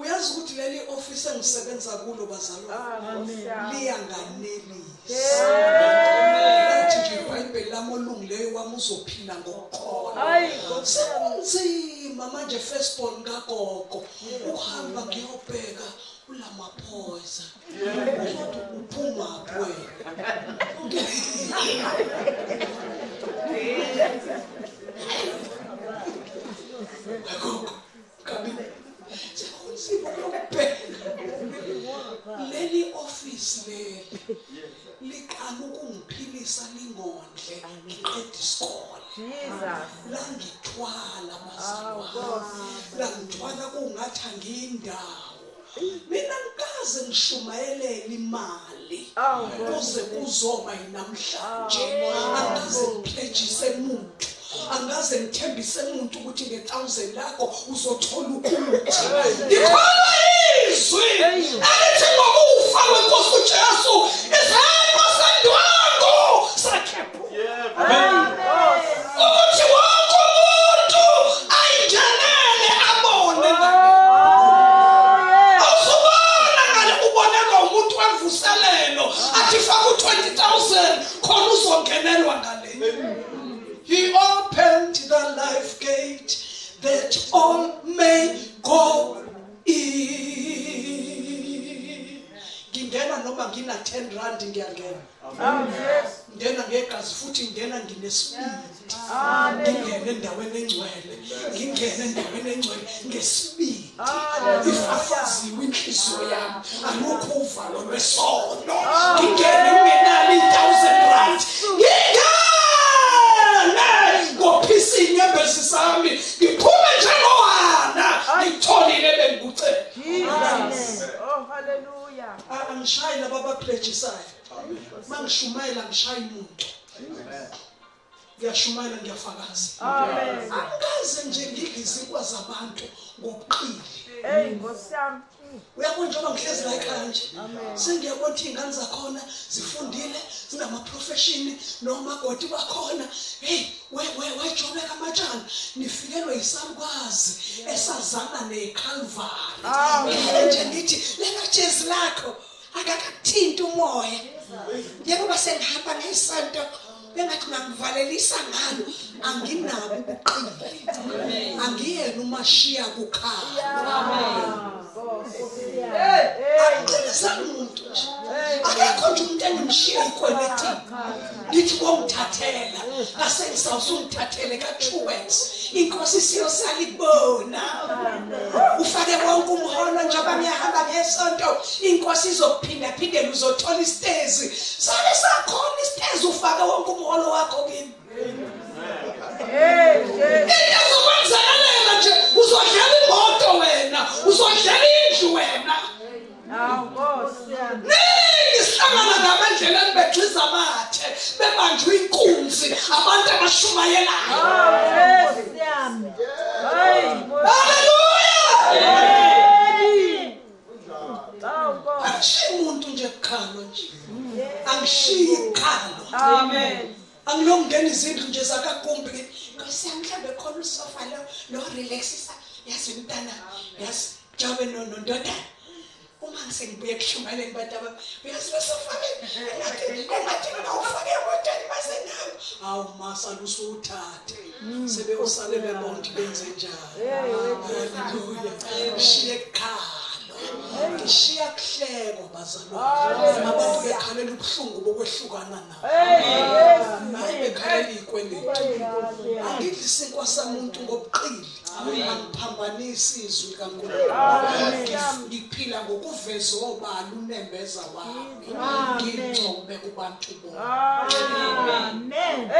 uyazi ukuthi leli office engisebenza kulo bazalwane liyanganelisa. Lathi nje iBhayibheli lami olungileyo wami uzophila ngokukholwa. Sekunzima manje firstborn kagogo uhamba ngiyobheka ulamaphoyisa. Uzothi uphuma wena. Gogo kabi sekunzima ukubheka. Leli office leli liqala ukungiphilisa lingondle ngiqeda isikole. La ngithwala bazalwane. La ngithwala kungathi angiyindawo. Mina ngikaze ngishumayelele imali. Kuze kuzoba namhlanje. Angaze ngipledgise umuntu. Angaze ngithembise umuntu ukuthi nge1000 lakho uzothola ukuthi. Ngikholwa izwi. Alithi ngokufa kweNkosi uJesu isihamba sendwango sakhepha. Ukuthi wonke umuntu ayingenele abone. Awusubona ngale uboneka umuntu wevuselelo athi faka u20,000 khona uzongenelwa ngale. He opened the life gate that all may go in. Ngingena noma ngina 10 rand ngiyangena. Ngena ngegazi futhi ngena nginesibindi. Ngingena endaweni engcwele. Ngingena endaweni engcwele ngesibindi. Ifafaziwe inhliziyo yami. Alukho uvalo lwesono. Ngingena ngenani 1000 rand. Ngophisa inyembezi sami ngiphume njengohana ngitholile bengikucela. Oh hallelujah. Angishayi laba abapledgisayo. Mangishumayela ngishayi umuntu. Ngiyashumayela ngiyafakaza. Amen. Angikaze nje ngigizikwa zabantu ngobuqili. Nkosi yami. Uyabona njengoba ngihlezi la ekhaya nje. Sengiyabona izingane zakhona zifundile zinama profession noma godi bakhona. Hey, wajobe kamatshana nifikelwe isalukazi esazana neCalvary. Nje ngithi lena Jesu lakho akakathinta umoya. Njengoba sengihamba ngesonto bengathi mangivalelisa ngalo anginabo ubuqili. Angiyena uMashiya kukhaya. Aqinisa umuntu nje. Akekho nje umuntu engimshiya ikweleti. Ngithi ngomthathela asengisawusungithathele ka2x. Inkosi siyosalibona. Ufake wonke umholo njengoba ngiyahamba ngesonto. Inkosi izokuphinda phindela uzothola isitezi. Sake sakhona isitezi ufake wonke umholo wakho kimi. Iyazokwenzakalela nje uzodlela imoto wena, uzodlela indlu wena. Nkosi yami. Isihlangana nabandlela bexiza amathe, bebanjwe inkunzi, abantu abashumayelayo. Nkosi yami. Hallelujah. Angishiyi umuntu nje kukhalo nje. Angishiyi ikhalo. Amen. Angilongena izindlu nje zakaGumbi. Nkosi yami mhlambe khona usofa lo relaxisa. Yazi umntana, yazi jabe nondodana. Uma ngisengibuye kushumayeleni bantu uyazi besofake ngathi ngawufake emotweni basenabo. Awu masa lusuthathe. Sebe usale bebonke benze njalo. Hallelujah. Shiye khalo. Ngishiya kuhleko bazalwane. Abantu bekhalela ubuhlungu bokwehlukana nabo. Hayi bekhalela ikweleti. Angithi sikwasa umuntu ngobuqili. Angiphambanisi izwi kaNkulunkulu. Ngiphila ngokuveza obala unembeza wami. Ngingcobe kubantu bonke. Amen.